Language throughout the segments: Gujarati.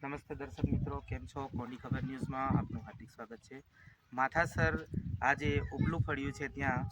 નમસ્તે દર્શક મિત્રો, કેમ છો? કોની ખબર ન્યૂઝમાં આપનું હાર્દિક સ્વાગત છે. માથાસર આજે ઉબલું ફળ્યું છે ત્યાં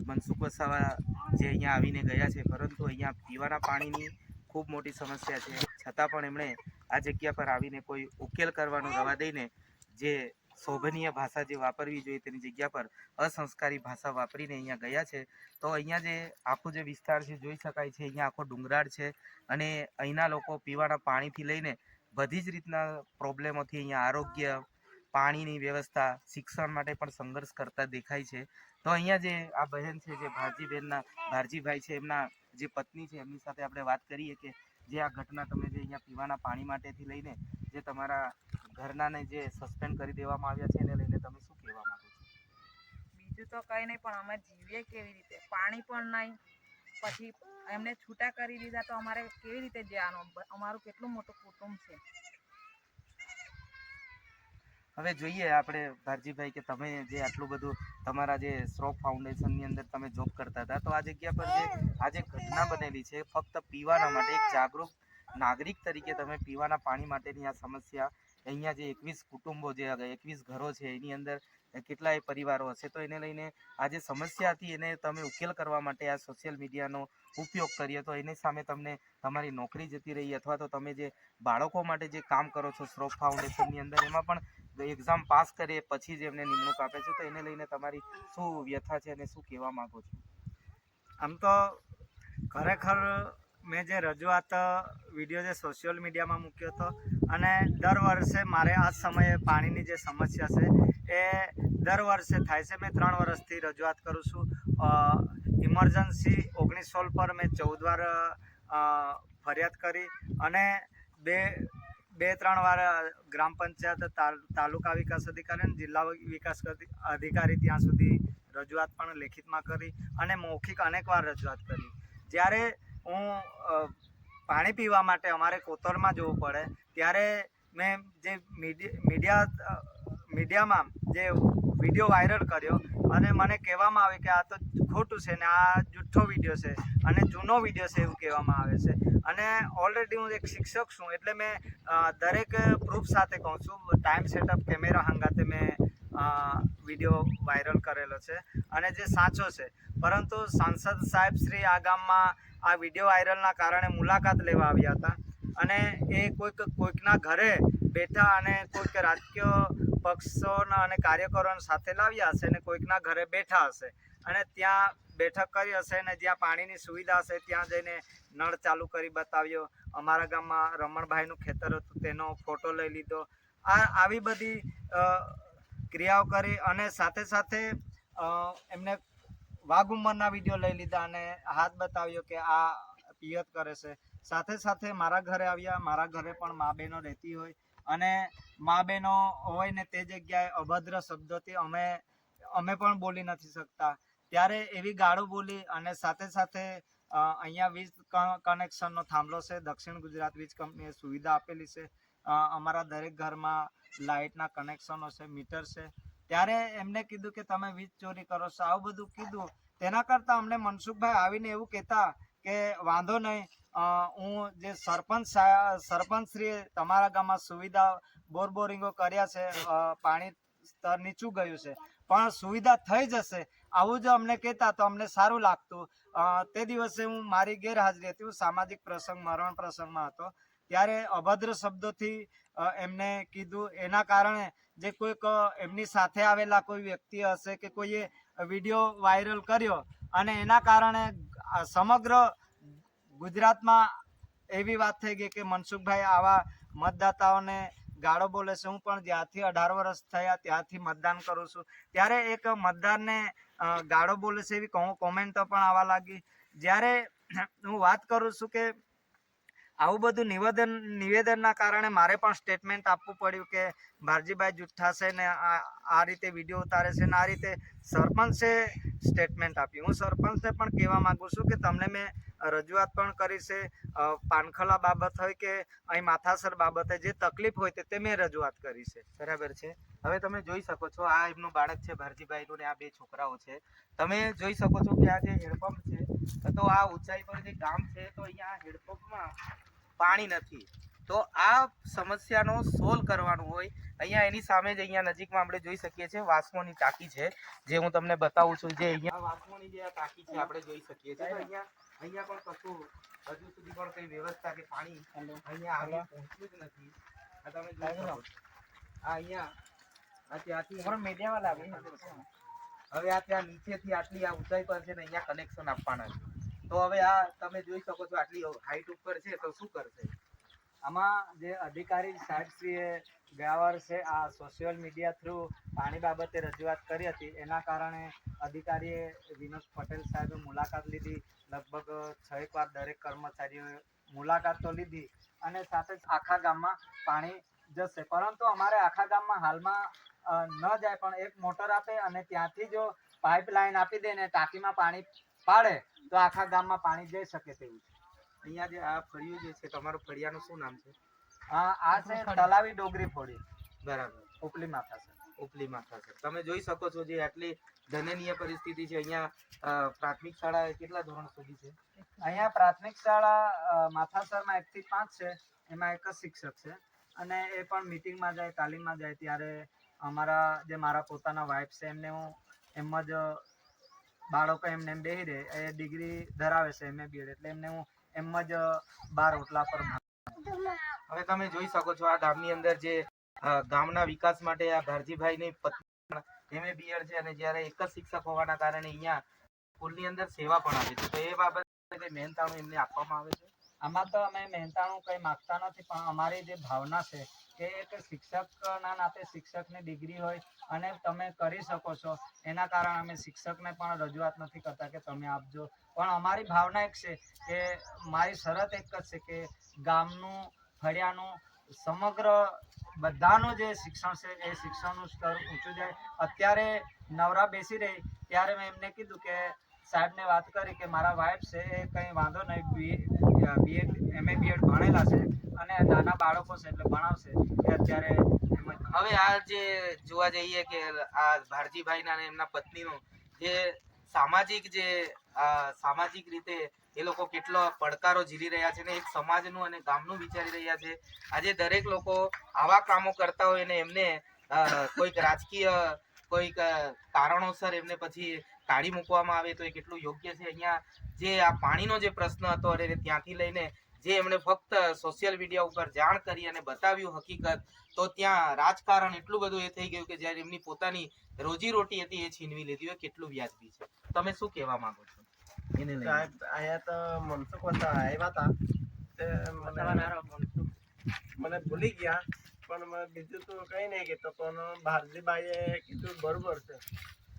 મનસુખ વસાવા જે અહીંયા આવીને ગયા છે, પરંતુ અહીંયા પીવાના પાણીની ખૂબ મોટી સમસ્યા છે. છતાં પણ એમણે આ જગ્યા પર આવીને કોઈ ઉકેલ કરવાનું રવા દઈને જે શોભનીય ભાષા જે વાપરવી જોઈએ તેની જગ્યા પર અસંસ્કારી ભાષા વાપરીને અહીંયા ગયા છે. તો અહીંયા જે આખો જે વિસ્તાર છે જોઈ શકાય છે, અહીંયા આખો ડુંગરાળ છે અને અહીંના લોકો પીવાના પાણીથી લઈને બધી જ રીતના પ્રોબ્લેમોથી અહીંયા આરોગ્ય, પાણીની વ્યવસ્થા, શિક્ષણ માટે પણ સંઘર્ષ કરતા દેખાય છે. તો અહીંયા જે આ બહેન છે, જે ભારજીભાઈ છે, એમના જે પત્ની છે, એમની સાથે આપણે વાત કરીએ કે જે આ ઘટના તમે જે અહીંયા પીવાના પાણી માટેથી લઈને જે તમારા ઘરનાને જે સસ્પેન્ડ કરી દેવામાં આવ્યા છે એને લઈને તમે શું કહેવા માંગો છો? બીજું તો કંઈ નહીં, પણ અમે જીવીએ કેવી રીતે? પાણી પણ નહીં, પછી એમને છૂટા કરી દીધા તો અમારે કેવી રીતે જવાનું? અમારું કેટલું મોટું કુટુંબ છે. હવે જોઈએ આપણે ભારજીભાઈ કે તમે જે આટલું બધું તમારા જે શ્રોફ ફાઉન્ડેશનની અંદર તમે જોબ કરતા હતા, તો આ જગ્યા પર જે આજે ઘટના બનેલી છે ફક્ત પીવાના માટે એક જાગૃત નાગરિક તરીકે તમે પીવાના પાણી માટેની આ સમસ્યા અહીંયા જે 21 કુટુંબો જે 21 ઘરો છે એની અંદર કેટલાય પરિવારો હશે, તો એને લઈને આ જે સમસ્યા હતી એને તમે ઉકેલ કરવા માટે આ સોશિયલ મીડિયાનો ઉપયોગ કર્યો, તો એની સામે તમને તમારી નોકરી જતી રહી અથવા તો તમે જે બાળકો માટે જે કામ કરો છો શ્રોફ ફાઉન્ડેશનની અંદર એમાં પણ એક્ઝામ પાસ કરે પછી જ એમને નિમણૂક આપે છે, તો એને લઈને તમારી શું વ્યથા છે અને શું કહેવા માંગો છો? આમ તો ખરેખર મેં જે રજૂઆત વિડીયો જે સોશિયલ મીડિયામાં મૂક્યો હતો અને દર વર્ષે મારે આ સમયે પાણીની જે સમસ્યા છે એ દર વર્ષે થાય છે. મેં 3 વર્ષથી રજૂઆત કરું છું. ઇમરજન્સી 19 પર મેં 14 વાર ફરિયાદ કરી અને બે ત્રણ વાર ગ્રામ પંચાયત, તાલુકા વિકાસ અધિકારી અને જિલ્લા વિકાસ અધિકારી ત્યાં સુધી રજૂઆત પણ લેખિતમાં કરી અને મૌખિક અનેક વાર રજૂઆત કરી. જ્યારે હું પાણી પીવા માટે અમારે કોતરમાં જવું પડે ત્યારે મેં જે મીડિયામાં જે વિડીયો વાયરલ કર્યો અને મને કહેવામાં આવે કે આ તો ખોટું છે ને આ જૂઠ્ઠો વિડીયો છે અને જૂનો વિડીયો છે એવું કહેવામાં આવે છે. અને ઓલરેડી હું એક શિક્ષક છું એટલે મેં દરેક પ્રૂફ સાથે કહું છું, ટાઈમ સેટઅપ કેમેરા હંગાતે મેં વિડીયો વાયરલ કરેલો છે અને જે સાચો છે. પરંતુ સાંસદ સાહેબ શ્રી આ ગામમાં આ વિડીયો વાયરલના કારણે મુલાકાત લેવા આવ્યા હતા અને એ કોઈકના ઘરે બેઠા અને કોઈક રાજકીય પક્ષોના અને કાર્યકરોને સાથે લાવ્યા હશે અને કોઈકના ઘરે બેઠા હશે અને ત્યાં બેઠક કરી હશે અને જ્યાં પાણીની સુવિધા હશે ત્યાં જઈને નળ ચાલુ કરી બતાવ્યો. અમારા ગામમાં રમણભાઈનું ખેતર હતું તેનો ફોટો લઈ લીધો. આવી બધી ક્રિયાઓ કરી અને સાથે સાથે એમને વાઘ ઉંમરના વિડીયો લઈ લીધા અને હાથ બતાવ્યો કે આ પિયત કરે છે. સાથે સાથે મારા ઘરે આવ્યા. મારા ઘરે પણ મા બહેનો રહેતી હોય અને મા બહેનો હોય ને તે જગ્યાએ અભદ્ર શબ્દોથી અમે પણ બોલી નથી શકતા, ત્યારે એવી ગાળો બોલી અને સાથે સાથે અહીંયા વીજ કનેક્શનનો થાંભલો છે. દક્ષિણ ગુજરાત વીજ કંપનીએ સુવિધા આપેલી છે. અમારા દરેક ઘરમાં લાઇટના કનેક્શનો છે, મીટર છે. ત્યારે એમને કીધું કે તમે વીજ ચોરી કરો છો, આવું બધું કીધું. તેના કરતાં અમને મનસુખભાઈ આવીને એવું કહેતા કે વાંધો નહીં, હું જે સરપંચશ્રીએ તમારા ગામમાં સુવિધા બોરિંગો કર્યા છે, પાણી સ્તર નીચું ગયું છે પણ સુવિધા થઈ જશે, આવું જો અમને કહેતા તો અમને સારું લાગતું. તે દિવસે હું મારી ગેરહાજરી હતી, હું સામાજિક પ્રસંગ મરણ પ્રસંગમાં હતો, ત્યારે અભદ્ર શબ્દોથી એમને કીધું. એના કારણે જે કોઈક એમની સાથે આવેલા કોઈ વ્યક્તિ હશે કે કોઈએ વિડીયો વાયરલ કર્યો અને એના કારણે સમગ્ર ગુજરાતમાં એવી વાત થઈ ગઈ કે મનસુખભાઈ આવા મતદાતાઓને ગાળો બોલે છે. હું પણ જ્યારથી 18 વર્ષ થયા ત્યારથી મતદાન કરું છું, ત્યારે એક મતદારને ગાળો બોલે છે એવી કોમેન્ટો પણ આવવા લાગી. જ્યારે હું વાત કરું છું કે આવું બધું નિવેદનના કારણે મારે પણ સ્ટેટમેન્ટ આપવું પડ્યું કે ભારજીભાઈ જુઠ્ઠા છે ને આ રીતે વિડીયો ઉતારે છે ને આ રીતે સરપંચે સ્ટેટમેન્ટ આપી. હું સરપંચને પણ કહેવા માગું છું કે તમને મેં રજૂઆત પણ કરી છે, પાનખલા બાબત હોય કે અહીં માથાસર બાબતે જે તકલીફ હોય તે મેં રજૂઆત કરી છે. બરાબર છે. હવે તમે જોઈ શકો છો આ એમનું બાળક છે ભારજીભાઈનું ને આ 2 છોકરાઓ છે. તમે જોઈ શકો છો કે આ જે હેડપંપ છે, તો આ ઊંચાઈ પર જે ગામ છે તો અહીંયા હેડપંપમાં પાણી નથી. તો આ સમસ્યાનો સોલ્વ કરવાનું હોય અહીંયા એની સામે જ અહીંયા નજીકમાં આપણે જોઈ શકીએ છીએ વાસ્મોની ટાંકી છે, જે હું તમને બતાવું છું. જે અહીંયા વાસ્મોની જે આ ટાંકી છે આપણે જોઈ શકીએ છીએ. તો અહીંયા પણ કશું હજુ સુધી પણ કઈ વ્યવસ્થા કે પાણી અહીંયા આવી પહોંચ્યું જ નથી. આ તમે જોઈ શકો છો. આ અહીંયા આ ત્યાંથી મીડિયામાં લાવી હવે આ ત્યાં નીચેથી આટલી આ ઊંચાઈ પર છે ને અહીંયા કનેક્શન આપવાના છે. તો હવે આ તમે જોઈ શકો છો આટલી હાઈટ ઉપર છે તો શું કરશે? આમાં જે અધિકારી સાહેબશ્રીએ ગયા વર્ષે આ સોશિયલ મીડિયા થ્રુ પાણી બાબતે રજૂઆત કરી હતી, એના કારણે અધિકારીએ વિનોદ પટેલ સાહેબે મુલાકાત લીધી. લગભગ 6 વાર દરેક કર્મચારીઓએ મુલાકાત તો લીધી અને સાથે જ આખા ગામમાં પાણી જશે, પરંતુ અમારે આખા ગામમાં હાલમાં ન જાય, પણ એક મોટર આપે અને ત્યાંથી જો પાઇપલાઇન આપી દે ને ટાંકીમાં પાણી પાડે તો આખા ગામમાં પાણી જઈ શકે તેવું છે. અહીંયા જે આ ફળિયું જે છે તમારું ફળિયાનું શું નામ છે? આ છે તલાવી ડોગરી ફોડી, બરાબર, ઉપલી માથા છે. ઉપલી માથા છે. તમે જોઈ શકો છો જે આટલી દયનીય પરિસ્થિતિ છે. અહીંયા પ્રાથમિક શાળા કેટલા ધોરણ સુધી છે? અહીંયા પ્રાથમિક શાળા માથાસરમાં 1 થી 5 છે, એમાં એક જ શિક્ષક છે અને એ પણ મીટિંગમાં જાય, તાલીમમાં જાય ત્યારે મારા પોતાના વાઇફ છે એમને હું એમ જ બાળકો એમને એમ બેસી રહે, એ ડિગ્રી ધરાવે છે MA BEd, એટલે એમને હું એમ જ 12 ઓટલા પર. હવે તમે જોઈ શકો છો આ ગામની અંદર જે ગામના વિકાસ માટે આ ભારજીભાઈની પત્ની MA BEd છે અને જ્યારે એક જ શિક્ષક હોવાના કારણે અહીંયા સ્કૂલની અંદર સેવા પણ આપે છે. તો એ બાબતે મહેનતાણું એમને આપવામાં આવે છે? આમાં તો અમે મહેનતાણું કંઈ માગતા નથી, પણ અમારી જે ભાવના છે કે એક શિક્ષકના નાતે શિક્ષકની ડિગ્રી હોય અને તમે કરી શકો છો, એના કારણે અમે શિક્ષકને પણ રજૂઆત નથી કરતા કે તમે આપજો, પણ અમારી ભાવના એક છે કે મારી શરત એક જ છે કે ગામનું, ફળિયાનું, સમગ્ર બધાનું જે શિક્ષણ છે એ શિક્ષણનું સ્તર ઊંચું જાય. અત્યારે નવરા બેસી રહી ત્યારે મેં એમને કીધું કે સાહેબને વાત કરી કે મારા વાઇફ છે એ કંઈ વાંધો નહીં, MA BEd ભણેલા છે અને નાના બાળકો છે એટલે ભણાવશે. એ અત્યારે હવે આ જે જોવા જઈએ કે આ ભારજીભાઈના અને એમના પત્નીનો જે સામાજિક રીતે એ લોકો કેટલો પડકારો ઝીલી રહ્યા છે ને એક સમાજનું અને ગામનું વિચારી રહ્યા છે. આજે દરેક લોકો આવા કામો કરતા હોય ને એમને કોઈક રાજકીય કોઈક કારણોસર એમને પછી કાઢી મૂકવામાં આવે તો એ કેટલું યોગ્ય છે? અહીંયા જે આ પાણીનો જે પ્રશ્ન હતો અને ત્યાંથી લઈને જે એમણે ફક્ત સોશિયલ મીડિયા ઉપર જાણ કરી અને બતાવ્યું હકીકત, તો ત્યાં રાજકારણ એટલું બધું એ થઈ ગયું કે જ્યારે એમની પોતાની રોજીરોટી હતી એ છીનવી લીધી હોય. કેટલું વ્યાજબી છે? તમે શું કહેવા માંગો છો એને લઈને? અહીંયા તો મનસુખ વતા આવ્યા હતા તે મને ભૂલી ગયા, પણ બીજું તો કઈ નહીં કહેતો, પણ ભારતીભાઈએ કીધું બરોબર છે.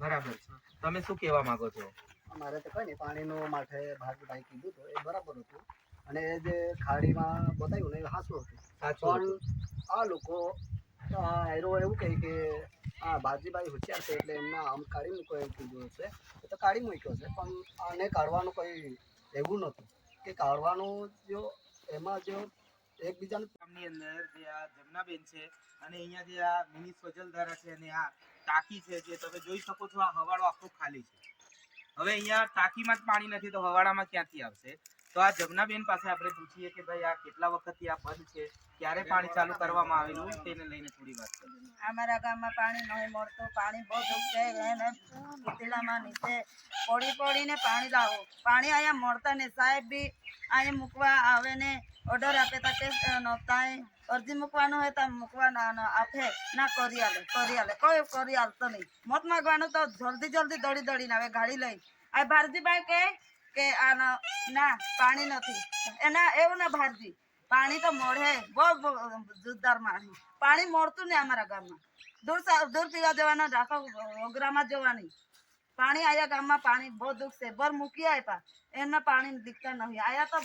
બરાબર છે. તમે શું કહેવા માંગો છો? અમારે તો કઈ નહીં, પાણીનું માટે ભારતીભાઈ કીધું તો એ બરાબર હતું અને એ જે ખાડીમાં બતાવ્યું ને એ સાચું હતું. પણ આ લોકો એરો એવું કહે કે આ ભારતીભાઈ હોશિયાર છે એટલે એમના આમ કાઢી મૂકો એવું કીધું હશે, એ તો કાઢી મૂક્યો છે, પણ આને કાઢવાનું કંઈ એવું નહોતું કે કાઢવાનું જો એમાં જો એકબીજાને ગામની અંદર જે આ જમનાબેન છે અને અહીંયા જે આ મિની સ્વજલધારા છે અને આ ટાંકી છે જે તમે જોઈ શકો છો, આ હવાડો આખો ખાલી છે. હવે અહીંયા ટાંકીમાં જ પાણી નથી તો હવાડામાં ક્યાંથી આવશે? તો આ જમનાબેન પાસે આપણે પૂછીએ કે ભાઈ આ કેટલા વખતથી આ બંધ છે, ક્યારે પાણી ચાલુ કરવામાં આવેલું તેને લઈને થોડી વાત કરીએ. અમારા ગામમાં પાણી નહીં મળતું, પાણી બહુ દુઃખ છે એને પીતળામાં નીચે પડીને પાણી લાવો, પાણી અહીંયા મળતા ને સાહેબ બી અહીંયા મૂકવા આવે ને ઓર્ડર આપે તો કે નહોતા અરજી મૂકવાનું હોય તો મૂકવા ના આપે ના કરી આલે કોઈ કરી આલતો નહીં. મત માગવાનું તો જલ્દી દોડીને આવે ગાડી લઈ. આ ભારતીભાઈ કે આ ના પાણી નથી, એના એવું ના ભારતી પાણી તો મળે, બહુ જોરદાર પાણી મળતું ને અમારા ગામમાં. દૂર પીવા જવાના, રાખો ઓગરામાં જવાની. પાણી આયા ગામમાં પાણી બહુ દુઃખ છે. બર મૂકી આપ્યા એમના પાણી લીકતા નહીં. આયા તો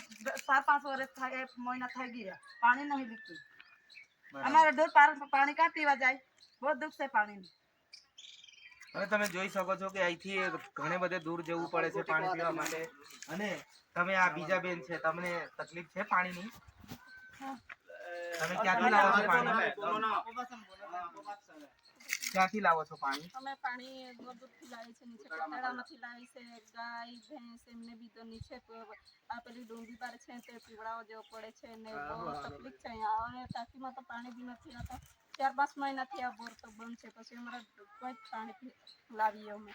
4-5 વર્ષ થાય, મહિના થઈ ગયા, પાણી નહીં લીકતું. અમારે દૂર પાણી ક્યાં પીવા જાય? બહુ દુઃખ છે પાણીનું. હવે તમે જોઈ શકો છો કે અહીંથી ઘણે બધે દૂર જવું પડે છે પાણી પીવા માટે. અને તમે આ બીજા બેન છે, તમને તકલીફ છે પાણીની? તમે ક્યાંથી લાવો છો પાણી? ક્યાંથી લાવો છો પાણી? અમે પાણી દૂર દૂરથી લાવીએ છીએ, નીચે કોતેડામાંથી લાવીએ છીએ. ગાય ભેંસ એમને બી તો નીચે આ પેલી ડુંગળી પાર છે તે પીવડાવવા જવું પડે છે ને બહુ તકલીફ છે અહીંયા. અને ટાંકીમાં તો પાણી બી નથી આવતા. 4-5 મહિનાથી આ બોર તો બંધ છે. પછી અમારે કોઈ જ પાણી લાવીએ અમે.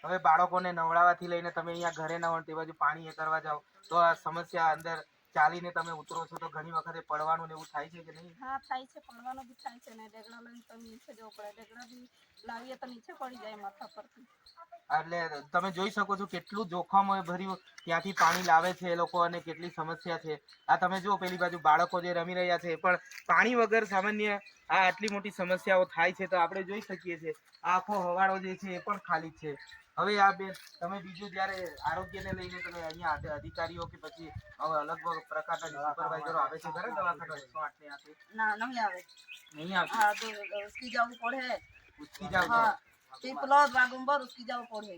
હવે બાળકોને નવડાવવાથી લઈને તમે અહીંયા ઘરે ન હોય તે બાજુ પાણી એ કરવા જાઓ તો આ સમસ્યા અંદર ચાલીને તમે ઉતરો છો તો ઘણી વખતે પડવાનું ને એવું થાય છે કે નહીં? હા થાય છે, પડવાનું બી થાય છે ને ડેગડા લઈને તો નીચે જવું પડે. ડેગડા બી લાવીએ તો નીચે પડી જાય માથા પરથી. એટલે તમે જોઈ શકો છો કેટલું જોખમ ભર્યું ત્યાંથી પાણી લાવે છે એ લોકો અને કેટલી સમસ્યા છે. આ તમે જુઓ પેલી બાજુ બાળકો જે રમી રહ્યા છે પણ પાણી વગર સામાન્ય આ આટલી મોટી સમસ્યાઓ થાય છે તો આપણે જોઈ શકીએ છીએ આ આખો હવાડો જે છે એ પણ ખાલી જ છે. હવે આ બેન તમે બીજું જ્યારે આરોગ્યને લઈને તમે અહીંયા અધિકારીઓ કે પછી અલગ પ્રકારના સુપરવાઇઝરો આવે છે ખરા દવાખાના 108 ને આથી? ના નહીં આવે. નહીં આવતું? હા તો ઉસકી જવું પડે. ઉચકી જાવ હા પીપલો વાગુંબર ઉસકી જવું પડે.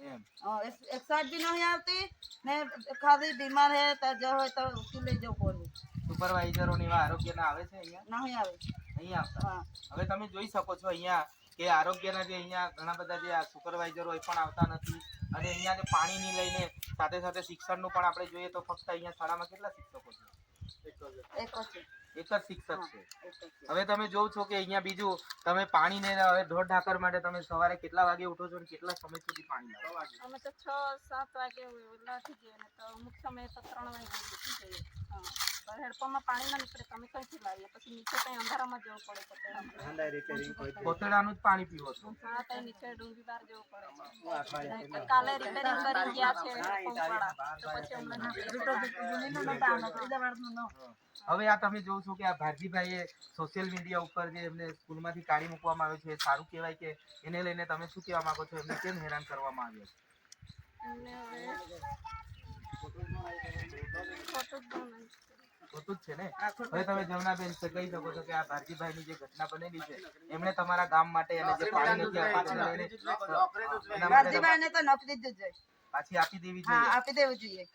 એમ. 108 બી નહીં આવતી ને ખાલી બીમાર હે તો જો હોય તો ઉસકી લઈ જવું પડે. સુપરવાઇઝરો ને એવા આરોગ્યના આવે છે અહીંયા? નહીં આવે. નહીં આવતા. હા હવે તમે જોઈ શકો છો અહીંયા કે આરોગ્યના જે અહીંયા ઘણા બધા જે આ સુપરવાઇઝરો એ પણ આવતા નથી અને અહીંયા જે પાણીની લઈને સાથે સાથે શિક્ષણનું પણ આપણે જોઈએ તો ફક્ત અહીંયા શાળામાં કેટલા શિક્ષકો છે? એક જ છે. એક જ શિક્ષક છે. એક જ છે. હવે તમે જોવ છો કે અહીંયા બીજું તમે પાણીને હવે ઢોર ઢાકર માટે તમે સવારે કેટલા વાગે ઉઠો છો અને કેટલા સમય સુધી પાણી લાવો? અમે તો 6-7 વાગે વહેલાથી જઈએ ને તો અમુક સમયે તો 3 વાગે ઉઠી જઈએ. હા તો હેડપંપમાં પાણી ના નીકળે તો અમે કઈથી લાવીએ. પછી નીચે ત્યાં અંધારામાં જવું પડે. કોતરાનું જ પાણી પીવો છો? હા ત્યાં નીચે ડુંગળી બાર જવું પડે છે. કાલે રિપેરિંગ કરી ગયા છે પંપવાળા તો પછી અમને હવે આ તમે જોવ છો કે આ ભારતીભાઈએ સોશિયલ મીડિયા ઉપર જે એમને સ્કૂલમાંથી કાઢી મૂકવામાં આવ્યો છે એ સારું કહેવાય કે એને લઈને તમે શું કહેવા માંગો છો? એમને કેમ હેરાન કરવામાં આવ્યા છે? એમને હવે ખોટું જ ગણાય. ખોટું જ છે ને? હવે તમે જમનાબેન કહી શકો છો કે આ ભારતીભાઈની જે ઘટના બનેલી છે એમણે તમારા ગામ માટે અને જે પાણી નથી આપતું એને લઈને એના માટે વારજીભાઈને તો નોકરી જ જોઈએ. પાછી આપી દેવી હા જોઈએ. આપી દેવું જોઈએ.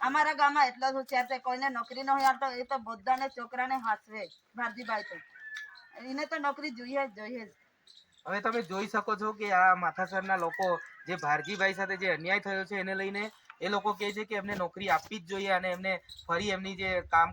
અમારા ગામમાં એટલો જ છે તે કોઈને નોકરી નહીં આવતો એ તો બધાને છોકરાને હાચવે. ભારતીભાઈ તો એને તો નોકરી જોઈએ જ જોઈએ જ. હવે તમે જોઈ શકો છો કે આ માથાસરના લોકો જે ભારજીભાઈ સાથે જે અન્યાય થયો છે એને લઈને એ લોકો કહે છે કે એમને નોકરી આપવી જ જોઈએ અને એમને ફરી એમની જે કામ